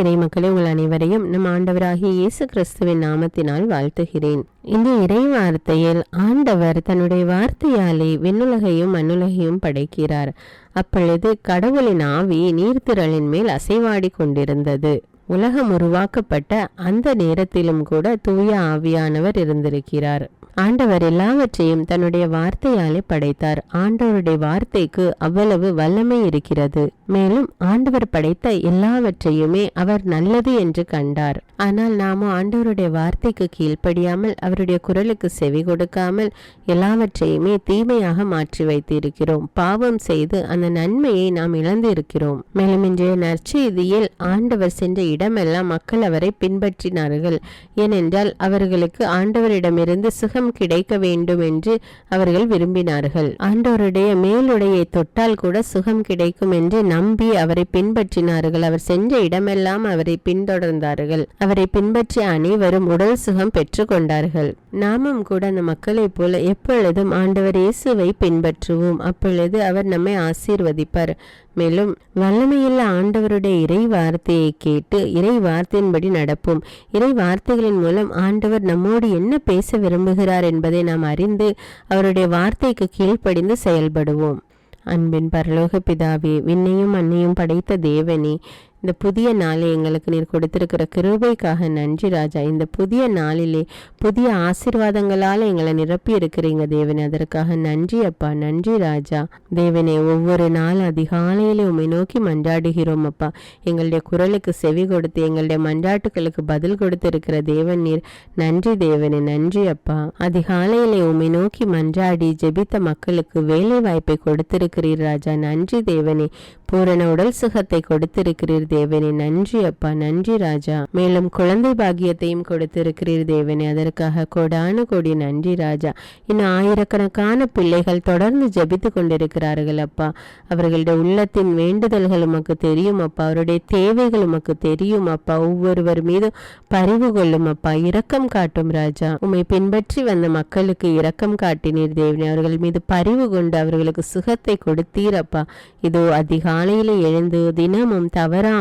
இறை மக்களை உங்கள் அனைவரையும் நம் ஆண்டவராகிய இயேசு கிறிஸ்துவின் நாமத்தினால் வாழ்த்துகிறேன். இந்த இறை வார்த்தையில் ஆண்டவர் தன்னுடைய வார்த்தையாலே விண்ணுலகையும் மண்ணுலகையும் படைக்கிறார். அப்பொழுது கடவுளின் ஆவி நீர்த்திரளின் மேல் அசைவாடி கொண்டிருந்தது. உலகம் உருவாக்கப்பட்ட அந்த நேரத்திலும் கூட தூய ஆவியானவர் இருந்திருக்கிறார். ஆண்டவர் எல்லாவற்றையும் தன்னுடைய வார்த்தையாலே படைத்தார். ஆண்டவருடைய வார்த்தைக்கு அவ்வளவு வல்லமை இருக்கிறது. மேலும் ஆண்டவர் படைத்த எல்லாவற்றையுமே அவர் நல்லது என்று கண்டார். ஆனால் நாம ஆண்டவருடைய வார்த்தைக்கு கீழ்ப்படியாமல் அவருடைய குரலுக்கு செவி கொடுக்காமல் எல்லாவற்றையுமே தீமையாக மாற்றி வைத்திருக்கிறோம். பாவம் செய்து அந்த நன்மையை நாம் இழந்து இருக்கிறோம். மேலும் இன்றைய நற்செய்தியில் ஆண்டவர் சென்ற இடமெல்லாம் மக்கள் அவரை பின்பற்றினார்கள். ஏனென்றால் அவர்களுக்கு ஆண்டவரிடமிருந்து சுகம் கிடைக்க வேண்டும் என்று அவர்கள் விரும்பினார்கள். ஆண்டவருடைய மேலுடையை தொட்டால் கூட சுகம் கிடைக்கும் என்று நம்பி அவரை பின்பற்றினார்கள். அவர் சென்ற இடமெல்லாம் அவரை பின்தொடர்ந்தார்கள். அவரை பின்பற்றிய அனைவரும் உடல் சுகம் பெற்று கொண்டார்கள். நாமும் கூட அந்த மக்களைப் போல எப்பொழுதும் ஆண்டவர் இயேசுவை பின்பற்றுவோம். அப்பொழுது அவர் நம்மை ஆசீர்வதிப்பார். மேலும் வல்லமையுள்ள ஆண்டவருடைய இறை வார்த்தையை கேட்டு இறை வார்த்தையின்படி நடப்போம். இறை வார்த்தைகளின் மூலம் ஆண்டவர் நம்மோடு என்ன பேச விரும்புகிறார் என்பதை நாம் அறிந்து அவருடைய வார்த்தைக்கு கீழ்ப்படிந்து செயல்படுவோம். அன்பின் பரலோக பிதாவே, விண்ணையும் மண்ணையும் படைத்த தேவனே, இந்த புதிய நாளை எங்களுக்கு நீர் கொடுத்திருக்கிற கிருபைக்காக நன்றி ராஜா. இந்த புதிய நாளிலே புதிய ஆசீர்வாதங்களால் எங்களை நிரப்பி இருக்கிறீங்க தேவனே, அதற்காக நன்றி அப்பா. நன்றி ராஜா. தேவனே, ஒவ்வொரு நாள் அதிகாலையிலே உம்மை நோக்கி மன்றாடுகிறோம் அப்பா. எங்களுடைய குரலுக்கு செவி கொடுத்து எங்களுடைய மன்றாட்டுகளுக்கு பதில் கொடுத்திருக்கிற தேவன் நீர். நன்றி தேவனே, நன்றி அப்பா. அதிகாலையிலே உம்மை நோக்கி மன்றாடி ஜெபித்த மக்களுக்கு வேலை வாய்ப்பை கொடுத்திருக்கிறீர் ராஜா. நன்றி தேவனே. பூரண உடல் சுகத்தை கொடுத்திருக்கிறீர் தேவனே. நன்றி அப்பா. நன்றி ராஜா. மேலும் குழந்தை பாக்கியத்தையும் கொடுத்திருக்கிறீர் தேவனே, அதற்காக கோடானு கோடி நன்றி ராஜா. இன்னும் ஆயிரக்கணக்கான பிள்ளைகள் தொடர்ந்து ஜெபித்து கொண்டிருக்கிறார்கள் அப்பா. அவர்களுடைய உள்ளத்தின் வேண்டுதல்கள் உமக்கு தெரியும் அப்பா. அவருடைய தேவைகள் உமக்கு தெரியும் அப்பா. ஒவ்வொருவர் மீதும் பரிவு கொள்ளும் அப்பா. இரக்கம் காட்டும் ராஜா. உம்மை பின்பற்றி வந்த மக்களுக்கு இரக்கம் காட்டினீர் தேவனே. அவர்கள் மீது பரிவு கொண்டு அவர்களுக்கு சுகத்தை கொடுத்தீர் அப்பா. இதோ அதிகாலையில எழுந்து தினமும் தவறாமல்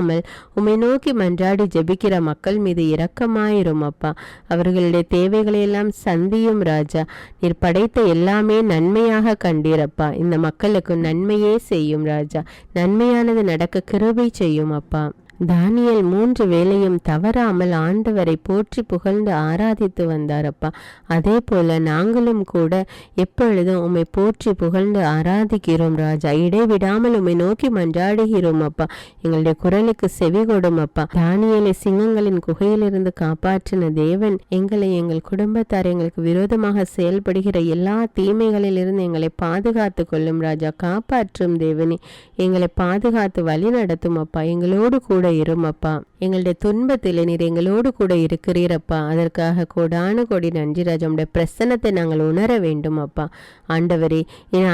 உம்மை நோக்கி மன்றாடி ஜெபிக்கிற மக்கள் மீது இரக்கமாயிரும் அப்பா. அவர்களுடைய தேவைகளை எல்லாம் சந்தியும் ராஜா. நீர் படைத்த எல்லாமே நன்மையாக கண்டீரப்பா. இந்த மக்களுக்கு நன்மையே செய்யும் ராஜா. நன்மையானது நடக்க கிருபை செய்யும் அப்பா. தானியேல் 3 வேளையும் தவறாமல் ஆண்டவரை போற்றி புகழ்ந்து ஆராதித்து வந்தாரப்பா. அதே போல நாங்களும் கூட எப்பொழுதும் உம்மை போற்றி புகழ்ந்து ஆராதிக்கிறோம் ராஜா. இடைவிடாமல் உம்மை நோக்கி மன்றாடுகிறோம் அப்பா. எங்களுடைய குரலுக்கு செவி கொடும் அப்பா. தானியேலை சிங்கங்களின் குகையிலிருந்து காப்பாற்றின தேவன் எங்களை, எங்கள் குடும்பத்தார், எங்களுக்கு விரோதமாக செயல்படுகிற எல்லா தீமைகளிலிருந்து எங்களை பாதுகாத்து கொள்ளும் ராஜா. காப்பாற்றும் தேவனே, எங்களை பாதுகாத்து வழி நடத்தும் அப்பா. எங்களோடு கூட இருமப்பா. எங்களுடைய துன்பத்திலே நீர் எங்களோடு கூட இருக்கிறீரப்பா. அதற்காக கோடானு கோடி நன்றி ராஜா. உடைய பிரசன்னத்தை நாங்கள் உணர வேண்டும் அப்பா. ஆண்டவரே,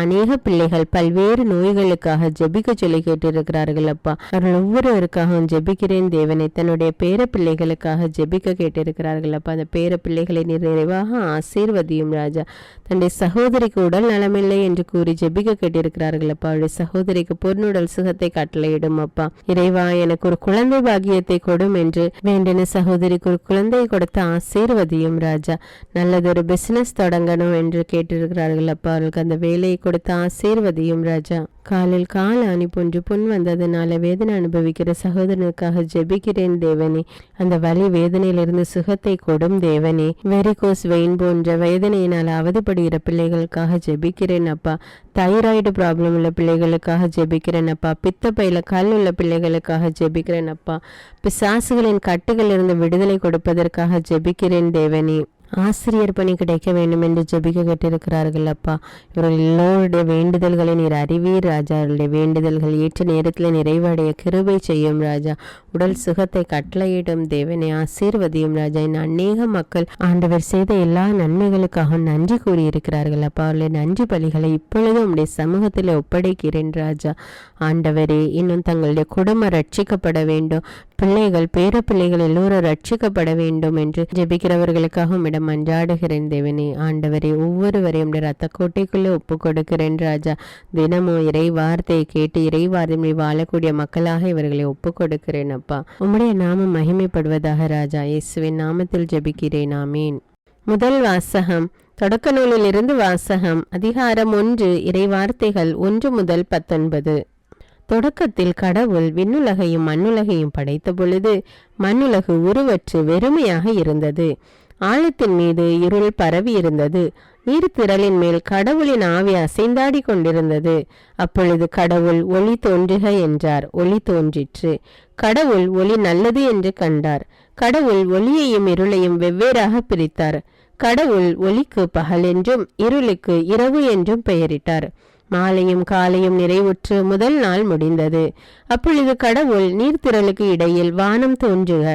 அநேக பிள்ளைகள் பல்வேறு நோய்களுக்காக ஜெபிக்க சொல்லி கேட்டிருக்கிறார்கள் அப்பா. அவர்கள் ஒவ்வொருவருக்காகவும் ஜெபிக்கிறேன் தேவனை. தன்னுடைய பேர பிள்ளைகளுக்காக ஜெபிக்க கேட்டிருக்கிறார்கள் அப்பா. அந்த பேர பிள்ளைகளை நீர் நிறைவாக ஆசீர்வதியும் ராஜா. தன்னுடைய சகோதரிக்கு உடல் நலமில்லை என்று கூறி ஜெபிக்க கேட்டிருக்கிறார்கள் அப்பா. அவருடைய சகோதரிக்கு பொருளுடல் சுகத்தை கட்டளையிடும் அப்பா. இறைவா, எனக்கு ஒரு குழந்தை பாக்கியத்தை கொடும் என்று வேண்டின சகோதரிக்கு ஒரு குழந்தை கொடுத்த ஆசீர்வதியும் ராஜா. நல்லதொரு பிசினஸ் தொடங்கணும் என்று கேட்டிருக்கிறார்கள் அப்பா. அவர்களுக்கு அந்த வேலையை கொடுத்த ஆசீர்வதியும் ராஜா. காலில் கால் ஆணி போன்று புண் வந்ததுனால வேதனை அனுபவிக்கிற சகோதரனுக்காக ஜெபிக்கிறேன் தேவனே. அந்த வலி வேதனையிலிருந்து சுகத்தை கொடும் தேவனே. வெரிகோஸ் வெயின் போன்ற வேதனையினால் அவதிப்படுகிற பிள்ளைகளுக்காக ஜெபிக்கிறேன் அப்பா. தைராய்டு ப்ராப்ளம் உள்ள பிள்ளைகளுக்காக ஜெபிக்கிறேன் அப்பா. பித்தப்பையில கல் உள்ள பிள்ளைகளுக்காக ஜெபிக்கிறேன் அப்பா. பிசாசுகளின் கட்டுகளிலிருந்து விடுதலை கொடுப்பதற்காக ஜெபிக்கிறேன் தேவனே. ஆசிரியர் பணி கிடைக்க வேண்டும் என்று ஜெபிக்க கேட்டிருக்கிறார்கள் அப்பா. இவர்கள் எல்லோருடைய வேண்டுதல்களை நீர் அறிவீர் ராஜா. அவருடைய வேண்டுதல்கள் ஏற்ற நேரத்தில் நிறைவடைய கிருபை செய்யும் ராஜா. உடல் சுகத்தை கட்டளையிடும் தேவனை. ஆசீர்வதியும் ராஜா. இன்னும் அநேக மக்கள் ஆண்டவர் செய்த எல்லா நன்மைகளுக்காக நன்றி கூறியிருக்கிறார்கள் அப்பா. அவருடைய நன்றி பலிகளை இப்பொழுதும் உடைய சமூகத்தில் ஒப்படைக்கிறேன் ராஜா. ஆண்டவரே, இன்னும் தங்களுடைய குடும்பம் ரட்சிக்கப்பட வேண்டும், பிள்ளைகள் பேர பிள்ளைகள் எல்லோரும் ரட்சிக்கப்பட வேண்டும் என்று ஜெபிக்கிறவர்களுக்காக உம்மிடம் உம்மிடம் மன்றாடுகிறேன் தேவனே. ஆண்டவரே, ஒவ்வொருவரையும் ரத்த கோட்டைக்குள்ளே ஒப்பு கொடுக்கிறேன் ராஜா. தினமும் இறை வார்த்தையை கேட்டு இறை வார்த்தை வாழக்கூடிய மக்களாக இவர்களை ஒப்பு கொடுக்கிறேன் அப்பா. உம்முடைய நாமம் மகிமைப்படுவதாக ராஜா. இயேசுவின் நாமத்தில் ஜெபிக்கிறேன், ஆமீன். முதல் வாசகம். தொடக்க நூலில் இருந்து வாசகம். அதிகாரம் 1. இறை வார்த்தைகள் 1 முதல் 19. தொடக்கத்தில் கடவுள் விண்ணுலகையும் மண்ணுலகையும் படைத்த பொழுது மண்ணுலகு உருவற்று வெறுமையாக இருந்தது. ஆழத்தின் மீது இருள் பரவி இருந்தது. நீர்த்திரளின் மேல் கடவுளின் ஆவி அசைந்தாடி கொண்டிருந்தது. அப்பொழுது கடவுள் ஒளி தோன்றுக என்றார். ஒளி தோன்றிற்று. கடவுள் ஒளி நல்லது என்று கண்டார். கடவுள் ஒளியையும் இருளையும் வெவ்வேறாக பிரித்தார். கடவுள் ஒளிக்கு பகல் என்றும் இருளுக்கு இரவு என்றும் பெயரிட்டார். மாலையும் காலையும் நிறைவுற்று முதல் நாள் முடிந்தது. அப்பொழுது கடவுள் நீர்த்திரளுக்கு இடையில் வானம் தோன்றுக,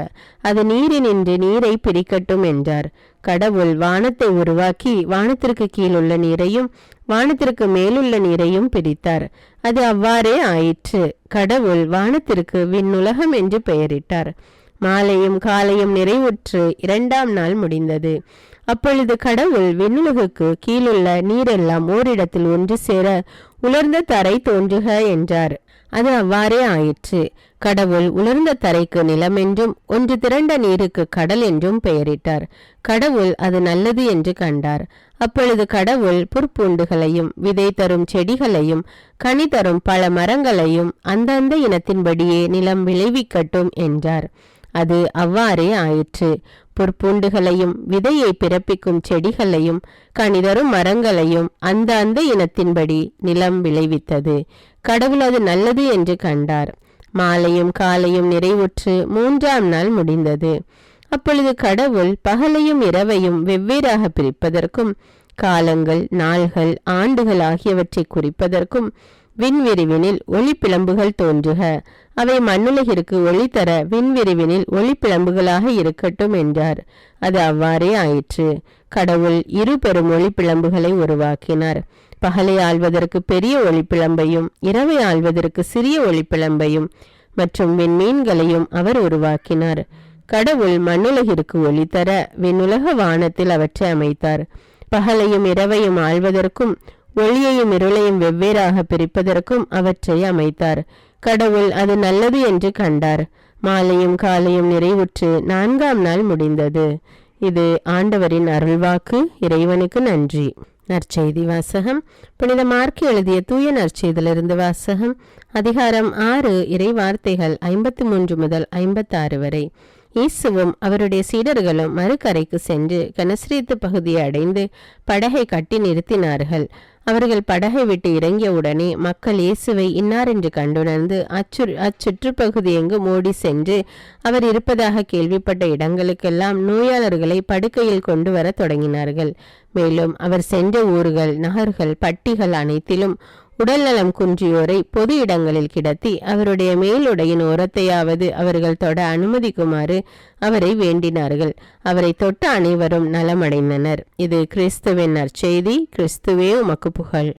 அது நீரினின்று நீரை பிரிக்கட்டும் என்றார். கடவுள் வானத்தை உருவாக்கி வானத்திற்கு கீழுள்ள நீரையும் வானத்திற்கு மேலுள்ள நீரையும் பிரித்தார். அது அவ்வாறே ஆயிற்று. கடவுள் வானத்திற்கு விண்ணுலகம் என்று பெயரிட்டார். மாலையும் காலையும் நிறைவுற்று 2ஆம் நாள் முடிந்தது. அப்பொழுது கடவுள் விண்ணுலகுக்கு கீழுள்ள நீரெல்லாம் ஓரிடத்தில் ஒன்று சேர உலர்ந்த தரை தோன்றுக என்றார். அது அவ்வாறே ஆயிற்று. கடவுள் உலர்ந்த தரைக்கு நிலம் என்றும் ஒன்று திரண்ட நீருக்கு கடல் என்றும் பெயரிட்டார். கடவுள் அது நல்லது என்று கண்டார். அப்பொழுது கடவுள் புற்பூண்டுகளையும் விதை தரும் செடிகளையும் கனி தரும் பல மரங்களையும் அந்தந்த இனத்தின்படியே நிலம் விளைவிக்கட்டும் என்றார். அது அவ்வாறே ஆயிற்று. புற்பூண்டுகளையும் விதையை பிறப்பிக்கும் செடிகளையும் கனிதரும் மரங்களையும் அந்த இனத்தின்படி நிலம் விளைவித்தது. கடவுள் அது நல்லது என்று கண்டார். மாலையும் காலையும் நிறைவுற்று 3ஆம் நாள் முடிந்தது. அப்பொழுது கடவுள் பகலையும் இரவையும் வெவ்வேறாக பிரிப்பதற்கும் காலங்கள் நாள்கள் ஆண்டுகள் ஆகியவற்றை குறிப்பதற்கும் விண்விரிவினில் ஒளிப்பிழம்புகள் தோன்றுக, அவை மண்ணுலகிற்கு ஒளி தர விண்விரிவினில் ஒளிப்பிழம்புகளாக இருக்கட்டும் என்றார். அது அவ்வாறே ஆயிற்று. கடவுள் 2 பெரும் ஒளிப்பிழம்புகளை உருவாக்கினார். பகலை ஆள்வதற்கு பெரிய ஒளிப்பிழம்பையும் இரவை ஆள்வதற்கு சிறிய ஒளிப்பிழம்பையும் மற்றும் விண்மீன்களையும் அவர் உருவாக்கினார். கடவுள் மண்ணுலகிற்கு ஒளி தர விண்ணுலக வானத்தில் அவற்றை அமைத்தார். பகலையும் இரவையும் ஆள்வதற்கும் ஒளியையும் இருளையும் வெவ்வேறாக பிரிப்பதற்கும் அவற்றை அமைத்தார். கடவுள் அது நல்லது என்று கண்டார். மாலையும் காலையும் நிறைவுற்று 4ஆம் நாள் முடிந்தது. இது ஆண்டவரின் அருள்வாக்கு. இறைவனுக்கு நன்றி. நற்செய்தி வாசகம். புனித மார்க்கு எழுதிய தூய நற்செய்தியிலிருந்து வாசகம். அதிகாரம் 6. இறை வார்த்தைகள் 53 முதல் 56 வரை. இயேசுவும் அவருடைய சீடர்களும் மறுகரைக்கு சென்று கனசரேத்து பகுதியை அடைந்து படகை கட்டி நிறுத்தினார்கள். அவர்கள் படகை விட்டு இறங்கிய உடனே மக்கள் இயேசுவை இன்னார் என்று கண்டுணர்ந்து அச்சுற்றுப்பகுதி எங்கு ஓடி சென்று அவர் இருப்பதாக கேள்விப்பட்ட இடங்களுக்கெல்லாம் நோயாளர்களை படுக்கையில் கொண்டு வர தொடங்கினார்கள். மேலும் அவர் சென்ற ஊர்கள் நகர்கள் பட்டிகள் அனைத்திலும் உடல்நலம் குன்றியோரை பொது இடங்களில் கிடத்தி அவருடைய மேலுடையின் ஓரத்தையாவது அவர்கள் தொட அனுமதிக்குமாறு அவரை வேண்டினார்கள். அவரை தொட்ட அனைவரும் நலமடைந்தனர். இது கிறிஸ்துவின் நற்செய்தி. கிறிஸ்துவே உமக்கு புகழ்.